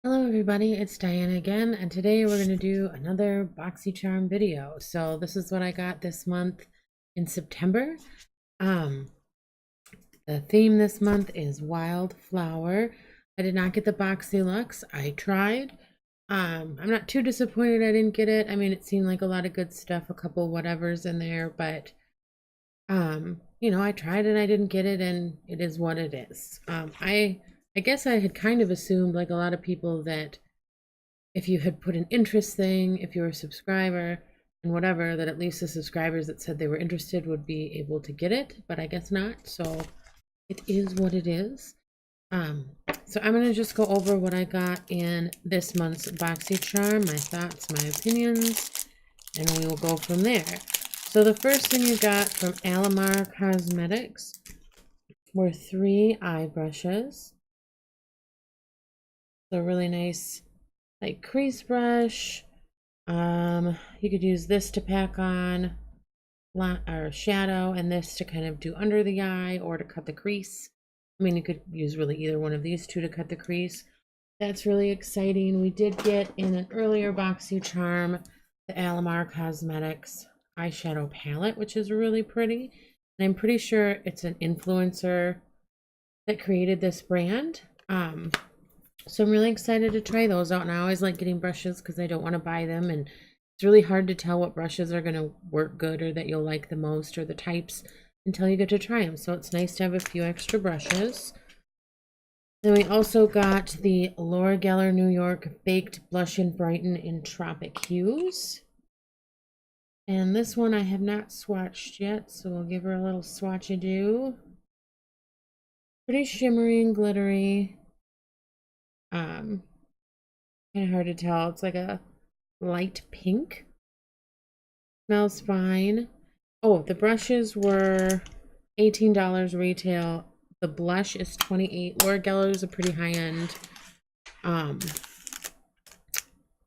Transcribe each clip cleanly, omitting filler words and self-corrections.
Hello everybody, it's Diana again, and today we're going to do another Boxy Charm video. So this is what I got this month in September. Um, the theme this month is Wildflower. I did not get the Boxy Luxe. I tried. I'm not too disappointed I didn't get it. I mean, it seemed like a lot of good stuff, a couple whatevers in there, but I tried and I didn't get it, and it is what it is. I guess I had kind of assumed, like a lot of people, that if you had put an interest thing, if you were a subscriber and whatever, that at least the subscribers that said they were interested would be able to get it, but I guess not. So it is what it is. Um, so I'm going to just go over what I got in this month's Boxy Charm, my thoughts, my opinions, and we will go from there. So the first thing you got from Alamar Cosmetics were 3 eye brushes. So really nice, like, crease brush. You could use this to pack on or shadow, and this to kind of do under the eye or to cut the crease. I mean, you could use really either one of these two to cut the crease. That's really exciting. We did get in an earlier Boxy Charm the Alamar Cosmetics eyeshadow palette, which is really pretty. And I'm pretty sure it's an influencer that created this brand. So I'm really excited to try those out. And I always like getting brushes because I don't want to buy them, and it's really hard to tell what brushes are going to work good or that you'll like the most or the types until you get to try them. So it's nice to have a few extra brushes. Then we also got the Laura Geller New York Baked Blush and Brighten in Tropic Hues. And this one I have not swatched yet, so we'll give her a little swatch-a-do. Pretty shimmery and glittery. Kind of hard to tell. It's like a light pink. Smells fine. Oh, the brushes were $18 retail. The blush is $28. Laura Geller is a pretty high-end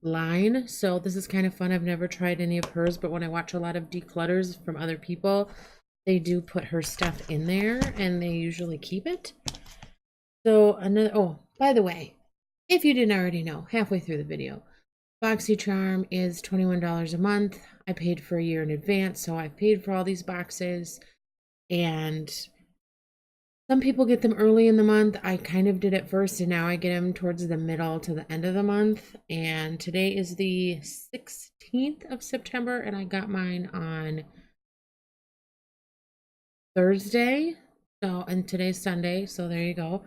line, so this is kind of fun. I've never tried any of hers, but when I watch a lot of declutters from other people, they do put her stuff in there and they usually keep it. So oh, by the way, if you didn't already know, halfway through the video, Boxy Charm is $21 a month. I paid for a year in advance, so I've paid for all these boxes, and some people get them early in the month. I kind of did it first, and now I get them towards the middle to the end of the month. And today is the 16th of September, and I got mine on Thursday. So, and today's Sunday, so there you go.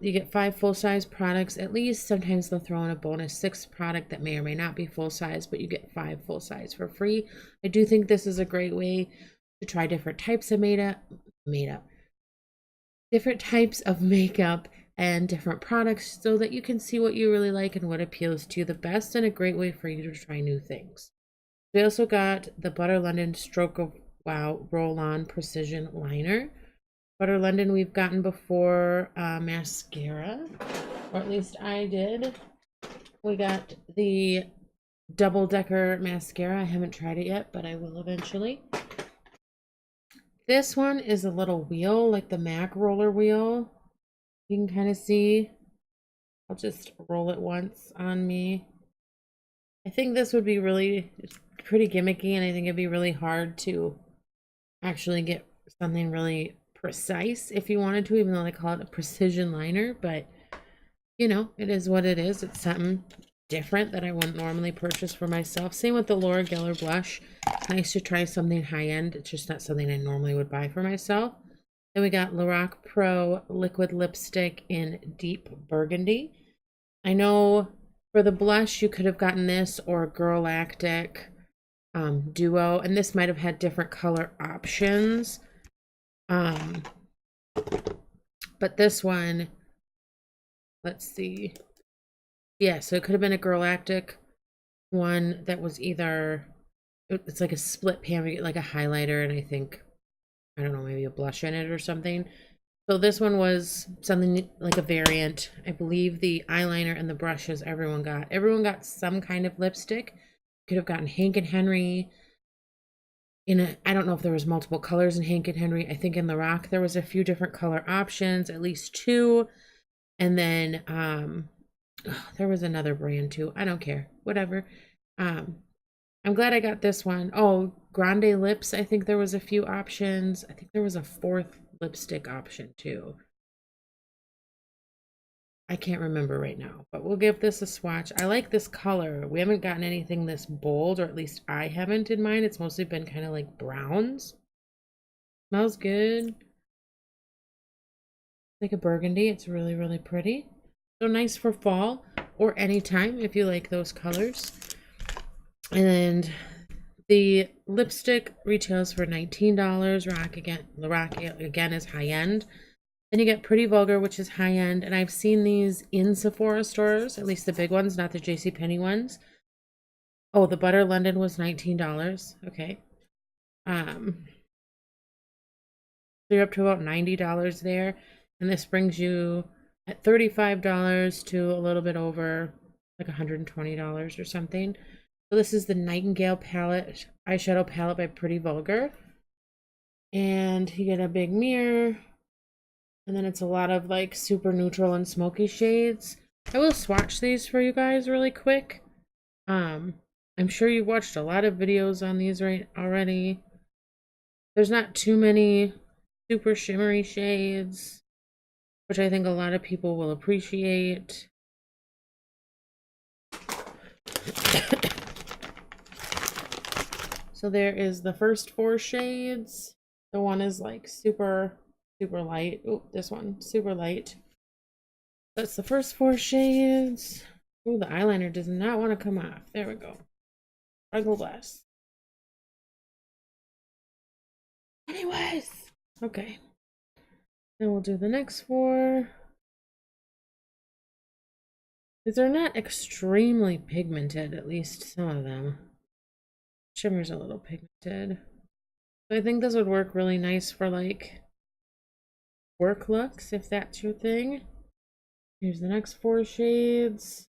You get 5 full-size products at least. Sometimes they'll throw in a bonus 6th product that may or may not be full-size, but you get 5 full-size for free. I do think this is a great way to try different types of different types of makeup and different products so that you can see what you really like and what appeals to you the best, and a great way for you to try new things. We also got the Butter London Stroke of Wow Roll-On Precision Liner. Butter London we've gotten before, mascara, or at least I did. We got the Double Decker mascara. I haven't tried it yet, but I will eventually. This one is a little wheel, like the MAC roller wheel. You can kind of see. I'll just roll it once on me. I think this would be really pretty gimmicky, and I think it'd be really hard to actually get something really precise if you wanted to, even though they call it a precision liner. But you know, it is what it is. It's something different that I wouldn't normally purchase for myself. Same with the Laura Geller blush. Nice to try something high-end. It's just not something I normally would buy for myself. Then we got Lorac Pro Liquid Lipstick in Deep Burgundy. I know for the blush you could have gotten this or Girlactic Duo, and this might have had different color options. But this one, let's see. Yeah, so it could have been a Girlactic one that was either, it's like a split pan, we get like a highlighter and I think, I don't know, maybe a blush in it or something. So this one was something like a variant. I believe the eyeliner and the brushes everyone got. Everyone got some kind of lipstick. Could have gotten Hank and Henry. I don't know if there was multiple colors in Hank and Henry. I think in the Rock there was a few different color options, at least 2. And then Oh, there was another brand too. I don't care. Whatever. Um, I'm glad I got this one. Oh, Grande Lips. I think there was a few options. I think there was a fourth lipstick option too. I can't remember right now, but we'll give this a swatch. I like this color. We haven't gotten anything this bold, or at least I haven't in mine. It's mostly been kind of like browns. Smells good. Like a burgundy. It's really, really pretty. So nice for fall or anytime if you like those colors. And the lipstick retails for $19. Rock again is high end. Then you get Pretty Vulgar, which is high end, and I've seen these in Sephora stores, at least the big ones, not the JCPenney ones. Oh, the Butter London was $19. Okay. So you're up to about $90 there, and this brings you at $35 to a little bit over like $120 or something. So this is the Nightingale palette, eyeshadow palette by Pretty Vulgar. And you get a big mirror. And then it's a lot of like super neutral and smoky shades. I will swatch these for you guys really quick. I'm sure you've watched a lot of videos on these right already. There's not too many super shimmery shades, which I think a lot of people will appreciate. So there is the first 4 shades. The one is like super light. Oh, this one, super light. That's the first 4 shades. Oh, the eyeliner does not want to come off. There we go. Struggle glass. Anyways, okay. Then we'll do the next 4. These are not extremely pigmented, at least some of them. Shimmer's a little pigmented. So I think this would work really nice for like work looks, if that's your thing. Here's the next 4 shades.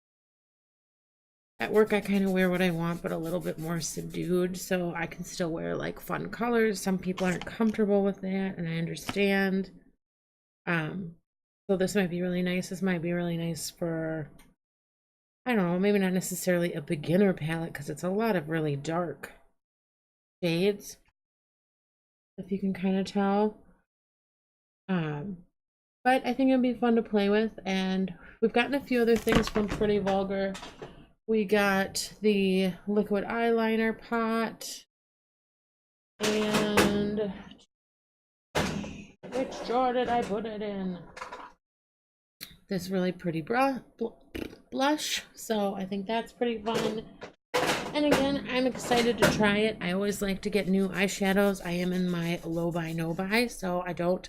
At work, I kind of wear what I want, but a little bit more subdued, so I can still wear like fun colors. Some people aren't comfortable with that, and I understand. So this might be really nice. This might be really nice for, I don't know, maybe not necessarily a beginner palette, because it's a lot of really dark shades, if you can kind of tell. But I think it'll be fun to play with, and we've gotten a few other things from Pretty Vulgar. We got the liquid eyeliner pot, and which drawer did I put it in? This really pretty blush, so I think that's pretty fun. And again, I'm excited to try it. I always like to get new eyeshadows. I am in my low buy, no buy, so I don't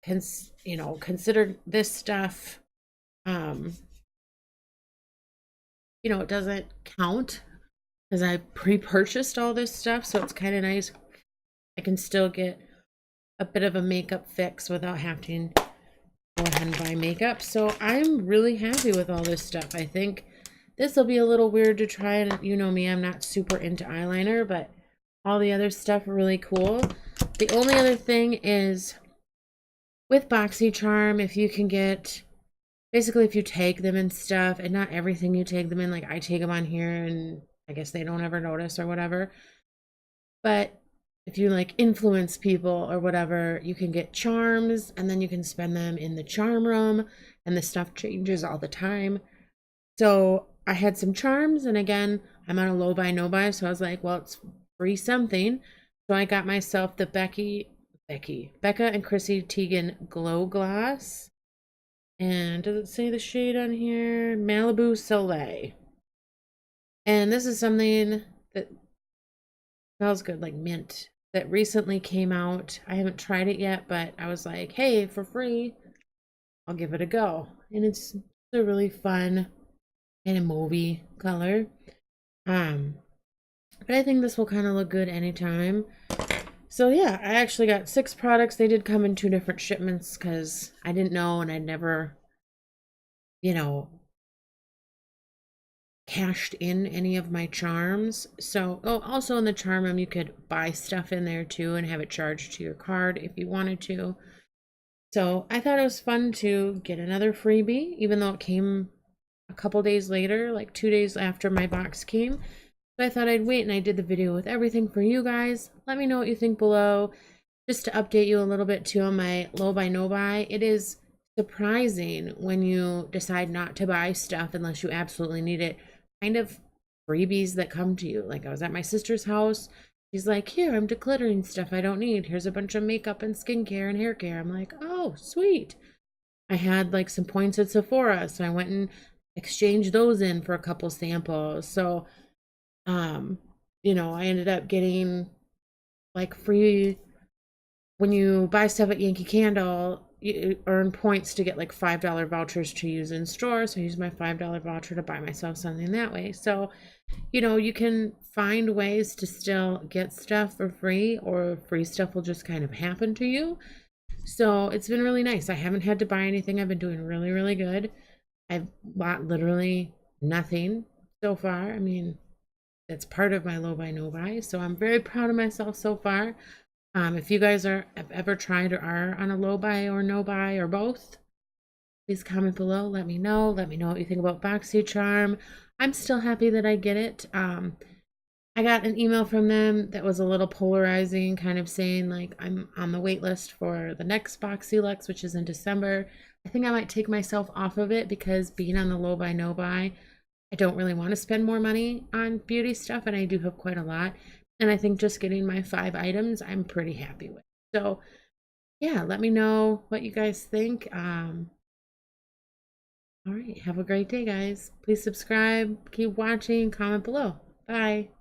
consider this stuff, it doesn't count because I pre-purchased all this stuff, so it's kind of nice. I can still get a bit of a makeup fix without having to go ahead and buy makeup. So I'm really happy with all this stuff. I think this will be a little weird to try, and you know me, I'm not super into eyeliner, but all the other stuff are really cool. The only other thing is with Boxy Charm, if you can get, basically if you tag them and stuff, and not everything you tag them in, like I tag them on here and I guess they don't ever notice or whatever, but if you like influence people or whatever, you can get charms and then you can spend them in the charm room, and the stuff changes all the time. So I had some charms, and again, I'm on a low buy, no buy, so I was like, well, it's free something. So I got myself the Becca and Chrissy Teigen Glow Gloss. And does it say the shade on here? Malibu Soleil. And this is something that smells good, like mint, that recently came out. I haven't tried it yet, but I was like, hey, for free, I'll give it a go. And it's a really fun kind of mauvey color. But I think this will kind of look good anytime. So yeah, I actually got 6 products. They did come in 2 different shipments because I didn't know, and I'd never, cashed in any of my charms. So, also in the charm room, you could buy stuff in there too and have it charged to your card if you wanted to. So I thought it was fun to get another freebie, even though it came a couple days later, like 2 days after my box came. So I thought I'd wait, and I did the video with everything for you guys. Let me know what you think below. Just to update you a little bit too on my low buy no buy, it is surprising when you decide not to buy stuff unless you absolutely need it. Kind of freebies that come to you. Like I was at my sister's house. She's like, here, I'm decluttering stuff I don't need. Here's a bunch of makeup and skincare and hair care. I'm like, oh, sweet. I had like some points at Sephora, so I went and exchanged those in for a couple samples. So, um, I ended up getting like free when you buy stuff at Yankee Candle. You earn points to get like $5 vouchers to use in store. So I use my $5 voucher to buy myself something that way. So, you can find ways to still get stuff for free, or free stuff will just kind of happen to you. So it's been really nice. I haven't had to buy anything. I've been doing really, really good. I've bought literally nothing so far. I mean, that's part of my low buy no buy. So I'm very proud of myself so far. If you guys have ever tried or are on a low buy or no buy or both, please comment below. Let me know. Let me know what you think about Boxy Charm. I'm still happy that I get it. I got an email from them that was a little polarizing, kind of saying like I'm on the wait list for the next Boxy Lux, which is in December. I think I might take myself off of it because being on the low buy no buy, I don't really want to spend more money on beauty stuff, and I do have quite a lot. And I think just getting my 5 items, I'm pretty happy with. So yeah, let me know what you guys think. All right, have a great day, guys. Please subscribe, keep watching, comment below. Bye.